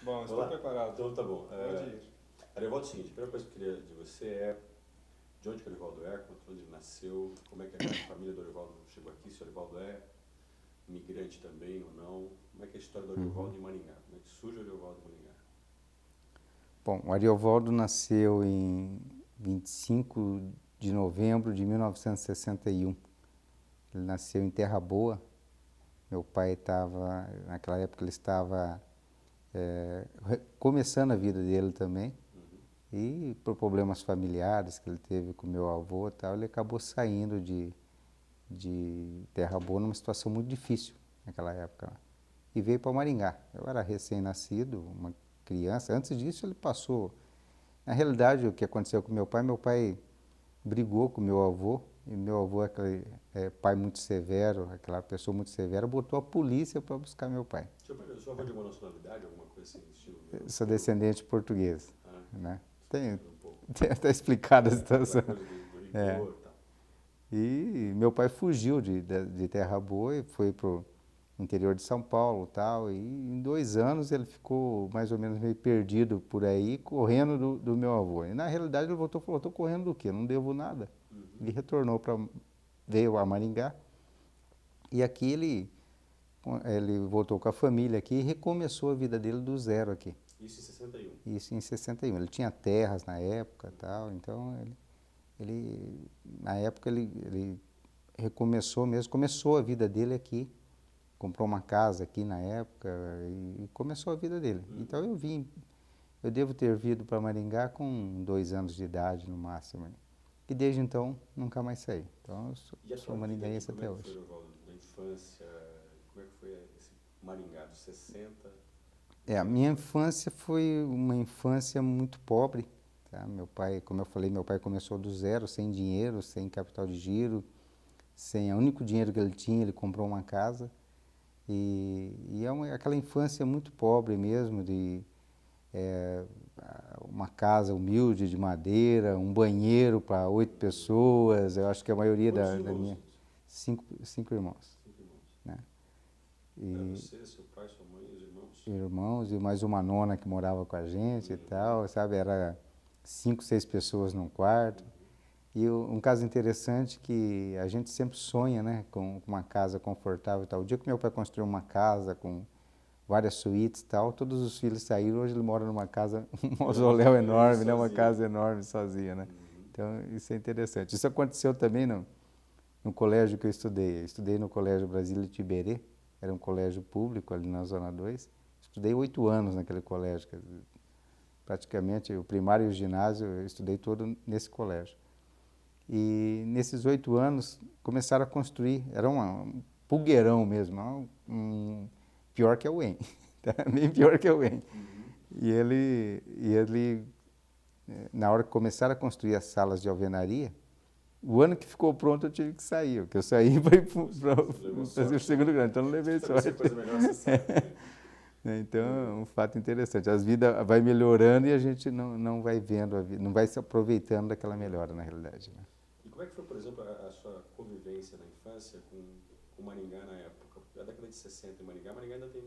Bom, estou preparado. Então tá bom. Pode ir. Arivaldo, é o seguinte, a primeira coisa que eu queria de você é de onde que o Arivaldo é, onde ele nasceu, como é que a família do Arivaldo chegou aqui, se o Arivaldo é imigrante também ou não, como é que é a história do Arivaldo em Maringá, como é que surge o Arivaldo em Maringá? Bom, o Ariovaldo nasceu em 25 de novembro de 1961. Ele nasceu em Terra Boa. Meu pai estava, naquela época ele estava começando a vida dele também. E por problemas familiares que ele teve com meu avô e tal, ele acabou saindo de Terra Boa numa situação muito difícil naquela época. E veio para Maringá. Eu era recém-nascido, uma criança. Antes disso ele passou... Na realidade, o que aconteceu com meu pai brigou com meu avô, e meu avô, aquele pai muito severo, aquela pessoa muito severa, botou a polícia para buscar meu pai. O senhor avô de alguma nacionalidade, alguma coisa assim, estilo Eu sou europeu? descendente português, Ah, né? um pouco. Está explicada a Aquela situação. coisa do É. rigor e tal. E meu pai fugiu de Terra Boa e foi para o interior de São Paulo e tal. E em 2 anos ele ficou mais ou menos meio perdido por aí, correndo do meu avô. E na realidade ele voltou e falou, estou correndo do quê? Não devo nada. Ele retornou veio a Maringá. E aqui ele voltou com a família aqui e recomeçou a vida dele do zero aqui. Isso em 61. Isso em 61. Ele tinha terras na época e tal, então na época ele recomeçou mesmo, começou a vida dele aqui, comprou uma casa aqui na época e começou a vida dele. Então eu devo ter vindo para Maringá com 2 anos de idade no máximo. E desde então nunca mais saí. Então eu E a sou tua vida aqui, maringaense como até é que foi, hoje. Arivaldo, na infância, como é que foi esse Maringá dos 60? A minha infância foi uma infância muito pobre. Tá? Meu pai, como eu falei, meu pai começou do zero, sem dinheiro, sem capital de giro, sem o único dinheiro que ele tinha, ele comprou uma casa. E aquela infância muito pobre mesmo, de é, uma casa humilde de madeira, um banheiro para 8 pessoas. Eu acho que a maioria Quantos da irmãos, minha... gente? Cinco irmãos, 5 irmãos. né? Era E você, seu pai, sua mãe e os irmãos? irmãos e mais uma nona que morava com a gente e tal, sabe? Era 5, 6 pessoas num quarto. E um caso interessante que a gente sempre sonha, né, com uma casa confortável e tal. O dia que meu pai construiu uma casa com várias suítes e tal, todos os filhos saíram. Hoje ele mora numa casa, um mausoléu enorme, né, uma casa enorme sozinha, né? Então isso é interessante. Isso aconteceu também no colégio que eu estudei. Eu estudei no Colégio Brasília Tiberê, era um colégio público ali na Zona 2. Estudei 8 anos naquele colégio, quer dizer, praticamente o primário e o ginásio eu estudei todo nesse colégio. E nesses 8 anos começaram a construir, era um pulgueirão mesmo, pior que a UEM, tá? Bem pior que a UEM. E ele, na hora que começaram a construir as salas de alvenaria, o ano que ficou pronto eu tive que sair, porque eu saí para fazer o segundo grau, então não levei sorte. Coisa melhor, você sabe, né? Então é um fato interessante, a vida vai melhorando e a gente não vai vendo, não vai se aproveitando daquela melhora na realidade, né? E como é que foi, por exemplo, a sua convivência na infância com Maringá na época? A década de 60 em Maringá ainda tem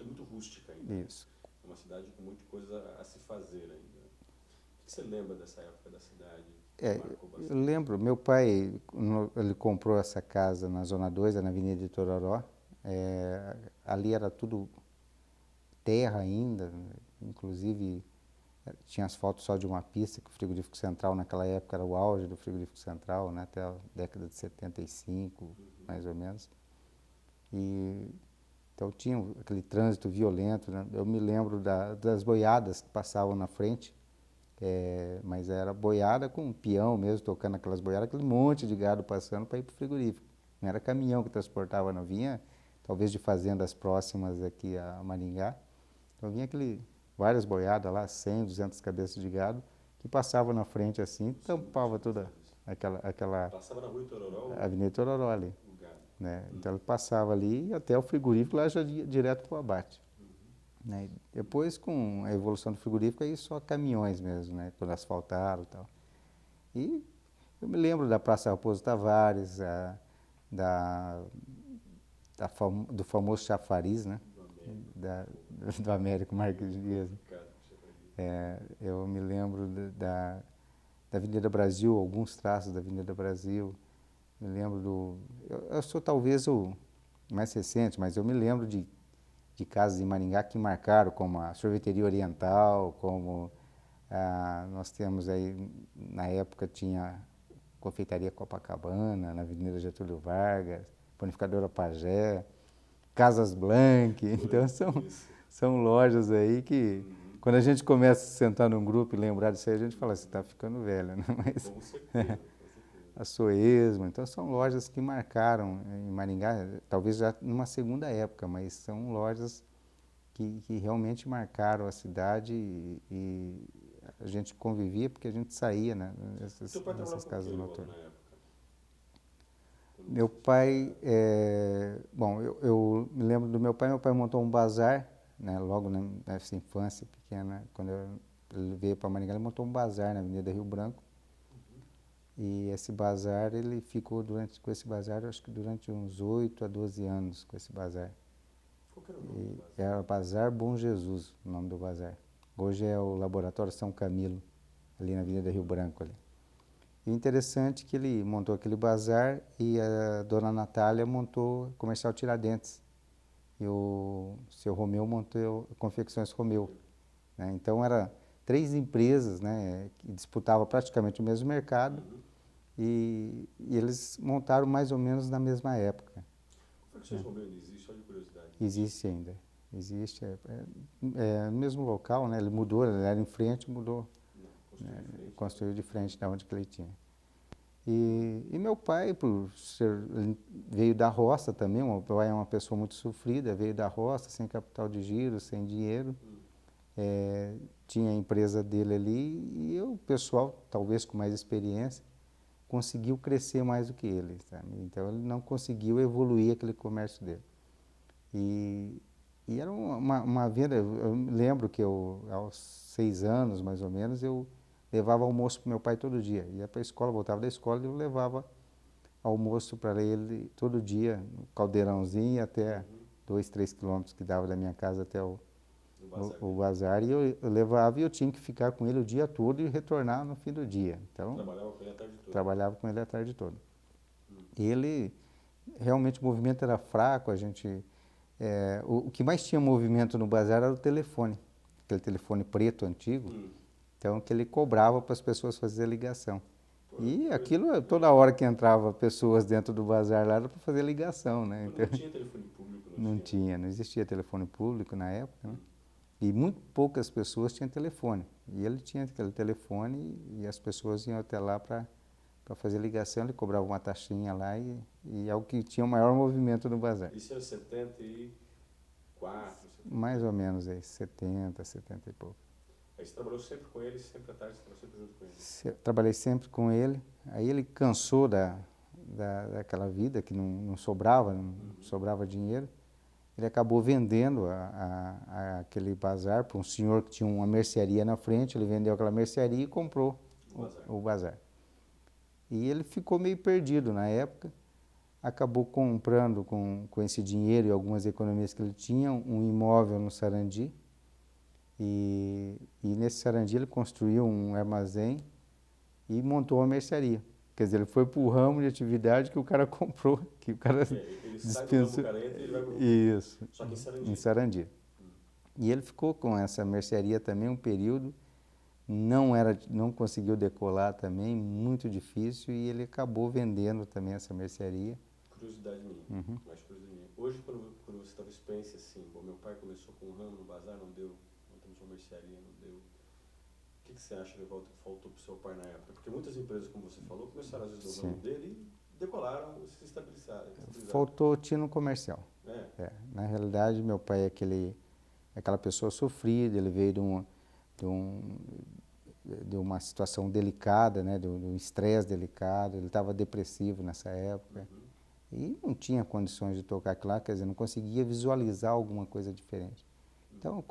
muito rústica ainda. Isso. É uma cidade com muita coisa a se fazer ainda. O que você lembra dessa época da cidade? Que marcou Eu bastante? lembro, meu pai, ele comprou essa casa na Zona 2, na Avenida de Tororó. Ali era tudo terra ainda, inclusive tinha asfalto só de uma pista, que o frigorífico central naquela época era o auge do frigorífico central, né, até a década de 75, mais ou menos. E então tinha aquele trânsito violento, né? Eu me lembro das boiadas que passavam na frente, mas era boiada com um peão mesmo, tocando aquelas boiadas, aquele monte de gado passando para ir para o frigorífico. Não era caminhão que transportava, não vinha, talvez de fazendas próximas aqui a Maringá. Então vinha várias boiadas lá, 100, 200 cabeças de gado, que passavam na frente assim, tampava toda aquela Passava na rua Itororó Avenida Tororó ali, o gado. né? Então ele passava ali e até o frigorífico lá já ia direto para o abate. Né? Depois, com a evolução do frigorífico, aí só caminhões mesmo, né? Quando asfaltaram e tal. E eu me lembro da Praça Raposo Tavares, da, do famoso chafariz, né? do Américo Marques Dias. Eu me lembro da Avenida Brasil, alguns traços da Avenida Brasil. Me lembro eu sou talvez o mais recente, mas eu me lembro de casas em Maringá que marcaram, como a Sorveteria Oriental, como nós temos aí, na época tinha Confeitaria Copacabana, na Avenida Getúlio Vargas, Panificadora Pajé, Casas Blanc. Então são lojas aí que, quando a gente começa a sentar num grupo e lembrar disso aí, a gente fala assim, está ficando velho, né? Mas, com certeza. a Soesmo, então são lojas que marcaram em Maringá, talvez já numa segunda época, mas são lojas que realmente marcaram a cidade e a gente convivia porque a gente saía, né, Seu pai nessas trabalhava com o casas que, Orivaldo, noturnas. na época? Meu pai, bom, eu me lembro do meu pai montou um bazar, né, logo nessa infância pequena, quando ele veio para Maringá, ele montou um bazar na Avenida Rio Branco. E esse bazar, ele ficou com esse bazar, acho que durante uns 8 a 12 anos com esse bazar. Qual que era o nome do bazar? Era Bazar Bom Jesus, o nome do bazar. Hoje é o Laboratório São Camilo, ali na Avenida Rio Branco. Ali. E interessante que ele montou aquele bazar e a dona Natália montou o Comercial Tiradentes. E o seu Romeu montou Confecções Romeu. Né? Então, eram 3 empresas, né, que disputavam praticamente o mesmo mercado. E eles montaram mais ou menos na mesma época. Confecções Romeu ainda existe, só de curiosidade. Existe ainda. Existe. No mesmo local, né? Ele mudou, ele era em frente, mudou. Construiu de frente da onde que ele tinha. E meu pai, ele veio da roça também, meu pai é uma pessoa muito sofrida, veio da roça, sem capital de giro, sem dinheiro. Tinha a empresa dele ali e o pessoal, talvez com mais experiência, conseguiu crescer mais do que ele, sabe? Então ele não conseguiu evoluir aquele comércio dele. E era uma venda, eu me lembro que aos 6 anos, mais ou menos, eu levava almoço para meu pai todo dia. Ia para a escola, voltava da escola e eu levava almoço para ele todo dia, no caldeirãozinho, até 2, 3 quilômetros que dava da minha casa até o bazar. E eu levava e eu tinha que ficar com ele o dia todo e retornar no fim do dia. Então, trabalhava com ele a tarde toda? Trabalhava com ele a tarde toda. Ele, realmente o movimento era fraco, o que mais tinha movimento no bazar era o telefone, aquele telefone preto antigo, então que ele cobrava para as pessoas fazer ligação. E aquilo, toda hora que entrava pessoas dentro do bazar lá era para fazer ligação, né? Então, não tinha telefone público? Não existia telefone público na época, né? E muito poucas pessoas tinham telefone. E ele tinha aquele telefone e as pessoas iam até lá para fazer ligação, ele cobrava uma taxinha lá e é o que tinha o maior movimento no bazar. Isso era 74? Mais ou menos aí, 70 e pouco. Aí você trabalhou sempre com ele, sempre à tarde você trabalhou sempre junto com ele? Trabalhei sempre com ele, aí ele cansou daquela vida que não sobrava, não sobrava dinheiro. Ele acabou vendendo aquele bazar para um senhor que tinha uma mercearia na frente, ele vendeu aquela mercearia e comprou o bazar. E ele ficou meio perdido na época, acabou comprando com esse dinheiro e algumas economias que ele tinha, um imóvel no Sarandi. E nesse Sarandi ele construiu um armazém e montou uma mercearia. Quer dizer, ele foi para o ramo de atividade que o cara comprou, que o cara ele dispensou. Sai do Bucareta e ele vai para o... Isso, só que em em Sarandi. E ele ficou com essa mercearia também um período, não conseguiu decolar também, muito difícil, e ele acabou vendendo também essa mercearia. Curiosidade minha, mais curiosidade minha. Hoje, quando você talvez pense assim, bom, meu pai começou com um ramo no bazar, não deu, montamos uma mercearia, não deu. O que você acha que faltou para o seu pai na época? Porque muitas empresas, como você falou, começaram às vezes no ramo dele e decolaram, se estabilizaram. Faltou tino comercial. Na realidade, meu pai é aquela pessoa sofrida, ele veio de uma situação delicada, né, de um estresse delicado, ele estava depressivo nessa época e não tinha condições de tocar aquilo lá, quer dizer, não conseguia visualizar alguma coisa diferente. Então,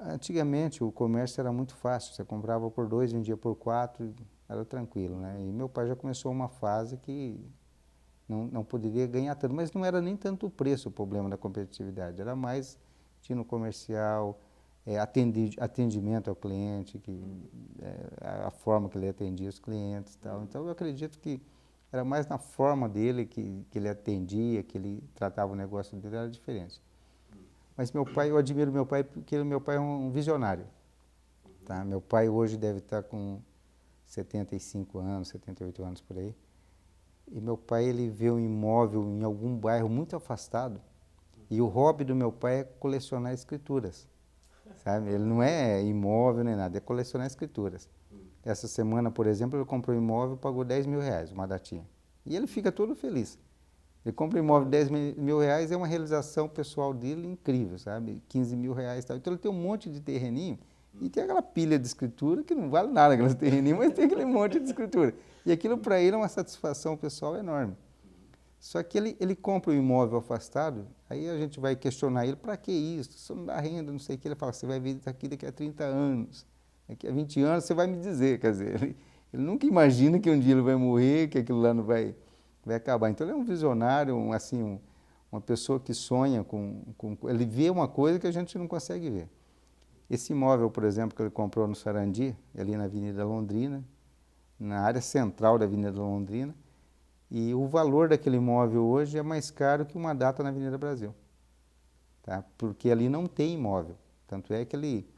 antigamente o comércio era muito fácil, você comprava por 2, vendia por 4, era tranquilo, né? E meu pai já começou uma fase que não poderia ganhar tanto, mas não era nem tanto o preço o problema da competitividade, era mais tino comercial, atendimento ao cliente, a forma que ele atendia os clientes e tal. Então eu acredito que era mais na forma dele que ele atendia, que ele tratava o negócio dele, era diferente. Mas meu pai, eu admiro meu pai porque meu pai é um visionário. Tá? Meu pai hoje deve estar com 75 anos, 78 anos por aí. E meu pai, ele vê um imóvel em algum bairro muito afastado e o hobby do meu pai é colecionar escrituras, sabe? Ele não é imóvel nem nada, é colecionar escrituras. Essa semana, por exemplo, ele comprou um imóvel e pagou R$10.000, uma datinha. E ele fica todo feliz. Ele compra um imóvel de R$10.000, é uma realização pessoal dele incrível, sabe? R$15.000 e tal. Então ele tem um monte de terreninho e tem aquela pilha de escritura que não vale nada aqueles terreninhos, mas tem aquele monte de escritura. E aquilo para ele é uma satisfação pessoal enorme. Só que ele compra um imóvel afastado, aí a gente vai questionar ele, para que isso? Isso não dá renda, não sei o que. Ele fala, você vai vir aqui daqui a 30 anos, daqui a 20 anos você vai me dizer. Quer dizer, ele nunca imagina que um dia ele vai morrer, que aquilo lá não vai acabar. Então ele é um visionário, uma pessoa que sonha ele vê uma coisa que a gente não consegue ver. Esse imóvel, por exemplo, que ele comprou no Sarandi, ali na Avenida Londrina, na área central da Avenida Londrina, e o valor daquele imóvel hoje é mais caro que uma data na Avenida Brasil, tá? Porque ali não tem imóvel. Tanto é que ele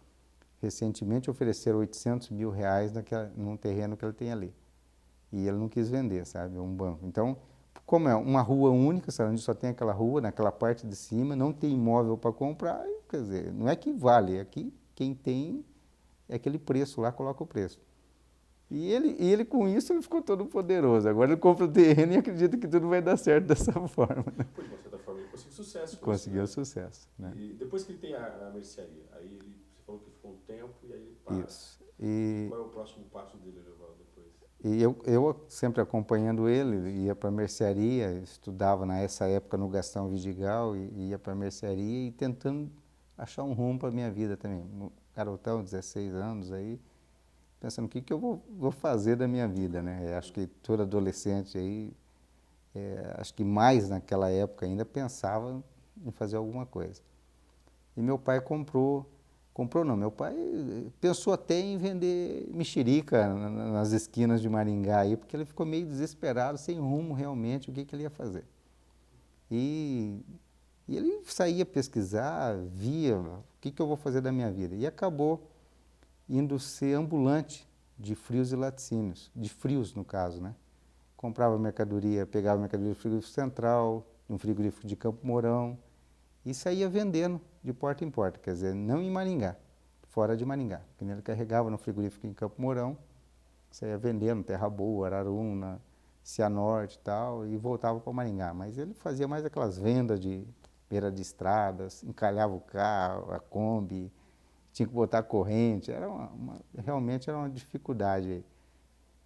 recentemente ofereceram R$800.000 num terreno que ele tem ali. E ele não quis vender, sabe? Um banco. Então, como é uma rua única, onde só tem aquela rua, naquela parte de cima, não tem imóvel para comprar, quer dizer, não é que vale, é que quem tem é aquele preço lá, coloca o preço. E ele com isso ele ficou todo poderoso. Agora ele compra o terreno e acredita que tudo vai dar certo dessa forma. Né? Pô, de uma certa forma ele conseguiu sucesso com Conseguiu isso, né? sucesso. Né? E depois que ele tem a mercearia, aí você falou que ficou um tempo e aí ele para. Isso. E qual é o próximo passo dele, Lourival, depois? E eu sempre acompanhando ele, ia para a mercearia, estudava nessa época no Gastão Vidigal, e ia para a mercearia e tentando achar um rumo para a minha vida também. Garotão, 16 anos aí, pensando o que eu vou fazer da minha vida, né? Acho que todo adolescente aí, acho que mais naquela época ainda pensava em fazer alguma coisa. E meu pai comprou não, meu pai pensou até em vender mexerica nas esquinas de Maringá aí, porque ele ficou meio desesperado, sem rumo realmente, o que ele ia fazer. E ele saía pesquisar, via o que eu vou fazer da minha vida. E acabou indo ser ambulante de frios e laticínios, de frios no caso, né? Comprava mercadoria, pegava mercadoria do frigorífico central, um frigorífico de Campo Mourão, e saía vendendo de porta em porta, quer dizer, não em Maringá, fora de Maringá. Ele carregava no frigorífico em Campo Mourão, saía vendendo Terra Boa, Araruna, Cianorte e tal, e voltava para Maringá. Mas ele fazia mais aquelas vendas de beira de estradas, encalhava o carro, a Kombi, tinha que botar corrente, realmente era uma dificuldade.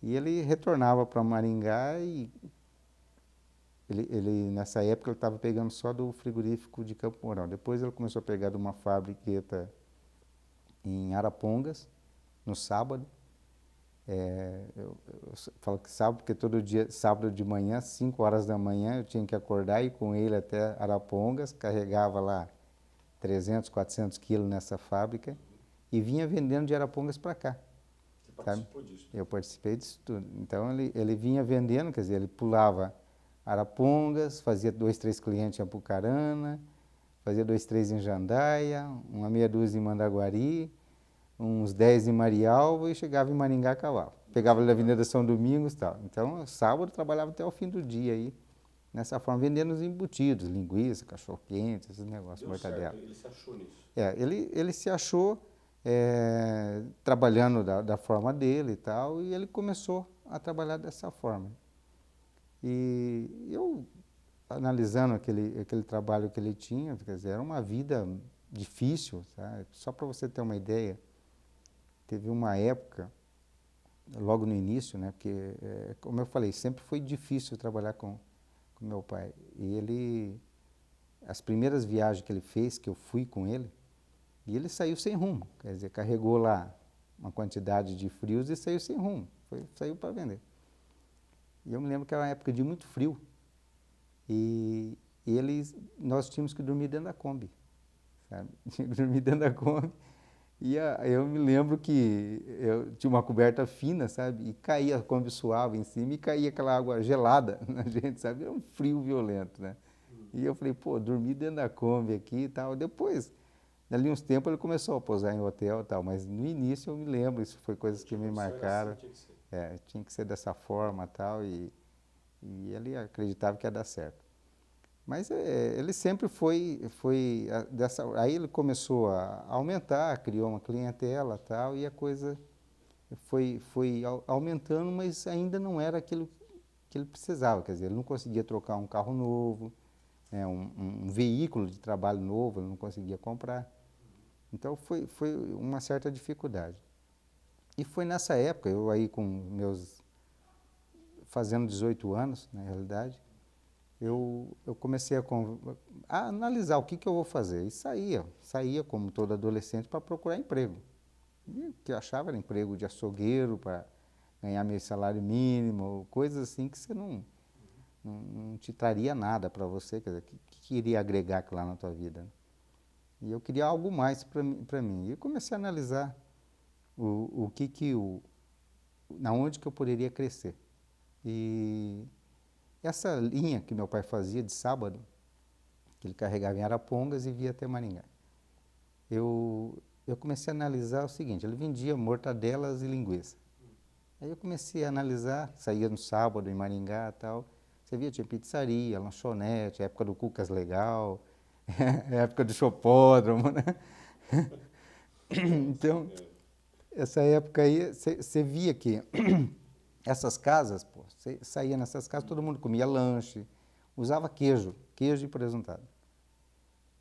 E ele retornava para Maringá e nessa época ele estava pegando só do frigorífico de Campo Mourão. Depois ele começou a pegar de uma fabriqueta em Arapongas, no sábado. Eu falo que sábado, porque todo dia, sábado de manhã, 5 horas da manhã, eu tinha que acordar e ir com ele até Arapongas, carregava lá 300, 400 quilos nessa fábrica e vinha vendendo de Arapongas para cá. Você participou disso? Eu participei disso tudo. Então ele vinha vendendo, quer dizer, ele pulava Arapongas, fazia 2, 3 clientes em Apucarana, fazia 2, 3 em Jandaia, uma meia dúzia em Mandaguari, uns 10 em Marialva e chegava em Maringá a cavalo. Pegava ali na Avenida São Domingos e tal. Então, sábado eu trabalhava até o fim do dia aí, nessa forma, vendendo os embutidos, linguiça, cachorro-quente, esses negócios, mortadela. Ele se achou nisso? Ele se achou trabalhando da forma dele e tal, e ele começou a trabalhar dessa forma. E eu, analisando aquele trabalho que ele tinha, quer dizer, era uma vida difícil, sabe? Só para você ter uma ideia, teve uma época, logo no início, né, porque, como eu falei, sempre foi difícil trabalhar com meu pai. E as primeiras viagens que ele fez, que eu fui com ele, e ele saiu sem rumo, quer dizer, carregou lá uma quantidade de frios e saiu sem rumo, saiu para vender. E eu me lembro que era uma época de muito frio, E nós tínhamos que dormir dentro da Kombi, sabe? Tinha que dormir dentro da Kombi. E eu me lembro que eu tinha uma coberta fina, sabe? E caía, a Kombi suava em cima e caía aquela água gelada na gente, sabe? Era um frio violento, né? E eu falei, pô, dormi dentro da Kombi aqui e tal. Depois, dali uns tempos, ele começou a pousar em hotel e tal, mas no início eu me lembro, isso foi coisas que me marcaram. Tinha que ser. Tinha que ser dessa forma e tal, e ele acreditava que ia dar certo. Mas ele sempre foi dessa. Aí ele começou a aumentar, criou uma clientela e tal, e a coisa foi aumentando, mas ainda não era aquilo que ele precisava. Quer dizer, ele não conseguia trocar um carro novo, né, um veículo de trabalho novo, ele não conseguia comprar. Então foi uma certa dificuldade. E foi nessa época, eu aí com meus fazendo 18 anos, na realidade, eu comecei a analisar o que eu vou fazer. E saía como todo adolescente para procurar emprego. E o que eu achava era emprego de açougueiro para ganhar meu salário mínimo, coisas assim que você não te traria nada para você, quer dizer, que iria agregar lá na tua vida. E eu queria algo mais para mim. E eu comecei a analisar na onde que eu poderia crescer. E essa linha que meu pai fazia de sábado, que ele carregava em Arapongas e via até Maringá, eu comecei a analisar o seguinte, ele vendia mortadelas e linguiça. Aí eu comecei a analisar, saía no sábado em Maringá e tal, você via, tinha pizzaria, lanchonete, época do Cucas Legal, época do Chopódromo, né? Então, essa época aí, você via que essas casas, pô, você saía nessas casas, todo mundo comia lanche, usava queijo e presuntado.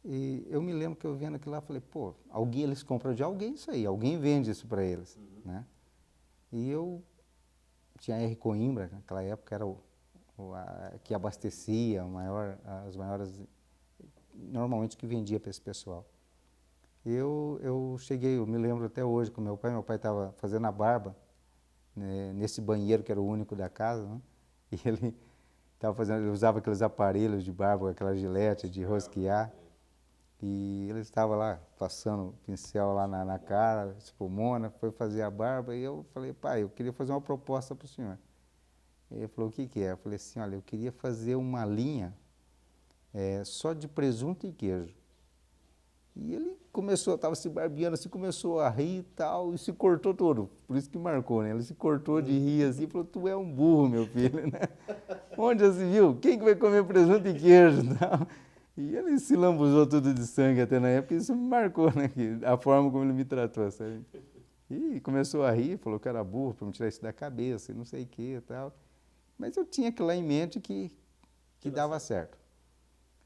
E eu me lembro que eu vendo aquilo lá, falei, pô, eles compram de alguém isso aí, alguém vende isso para eles, né? E eu tinha R. Coimbra, naquela época era que abastecia, as maiores, normalmente que vendia para esse pessoal. Eu cheguei, eu me lembro até hoje com meu pai estava fazendo a barba, né, nesse banheiro que era o único da casa, né? E ele usava aqueles aparelhos de barba, aquela gilete de rosquear, e ele estava lá passando pincel lá na cara, espumona, foi fazer a barba, e eu falei, pai, eu queria fazer uma proposta para o senhor. Ele falou, o que que é? Eu falei assim, olha, eu queria fazer uma linha só de presunto e queijo. E ele estava se barbeando assim, começou a rir e tal, e se cortou todo. Por isso que marcou, né? Ele se cortou de rir assim e falou, tu é um burro, meu filho, né? Onde já se viu? Quem que vai comer presunto e queijo? Não. E ele se lambuzou tudo de sangue até na época, e isso me marcou, né? A forma como ele me tratou, sabe? E começou a rir, falou que era burro para me tirar isso da cabeça, e não sei o que e tal. Mas eu tinha aquilo lá em mente que dava certo.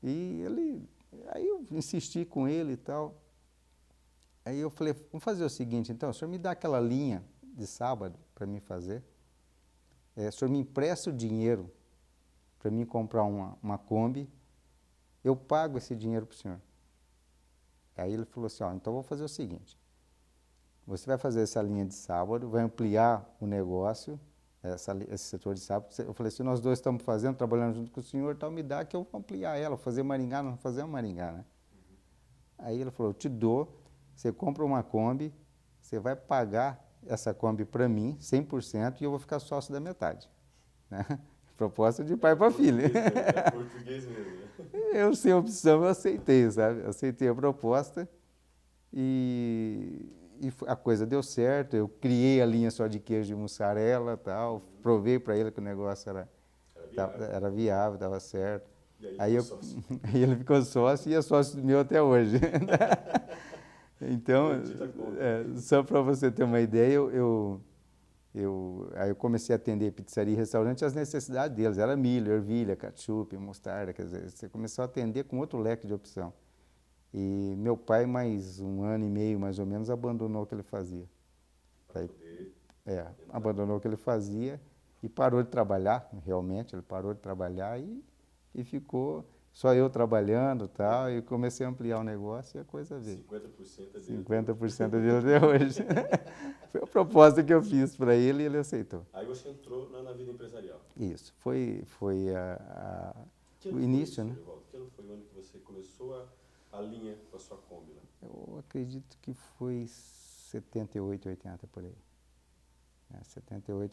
Aí eu insisti com ele e tal. Aí eu falei, vamos fazer o seguinte, então, o senhor me dá aquela linha de sábado para mim fazer. O senhor me empresta o dinheiro para mim comprar uma Kombi, eu pago esse dinheiro para o senhor. Aí ele falou assim, então eu vou fazer o seguinte, você vai fazer essa linha de sábado, vai ampliar o negócio, esse setor de sábado. Eu falei, se nós dois estamos fazendo, trabalhando junto com o senhor, então me dá que eu vou ampliar ela, fazer Maringá, não fazer uma Maringá, né? Aí ele falou, eu te dou, você compra uma Kombi, você vai pagar essa Kombi para mim, 100%, e eu vou ficar sócio da metade. Né? Proposta de pai para filho. É português mesmo, né? Eu, sem opção, eu aceitei, sabe? Aceitei a proposta e a coisa deu certo. Eu criei a linha só de queijo e mussarela e tal, provei para ele que o negócio era viável, dava certo. E aí ele ficou sócio e é sócio meu até hoje. Então, só para você ter uma ideia, aí eu comecei a atender pizzaria e restaurante, as necessidades deles, era milho, ervilha, ketchup, mostarda, quer dizer, você começou a atender com outro leque de opção. E meu pai, mais 1 ano e meio, mais ou menos, abandonou o que ele fazia. Abandonou o que ele fazia e parou de trabalhar, realmente, ele parou de trabalhar e ficou só eu trabalhando e tal, e comecei a ampliar o negócio e a coisa veio. 50% dele até hoje. Foi a proposta que eu fiz para ele e ele aceitou. Aí você entrou na vida empresarial. Isso, foi Que ano o foi início, isso, né? Orivaldo? Que ano foi o ano que você começou a linha com a sua Kombi lá? Eu acredito que foi 78, 80 por aí. 78,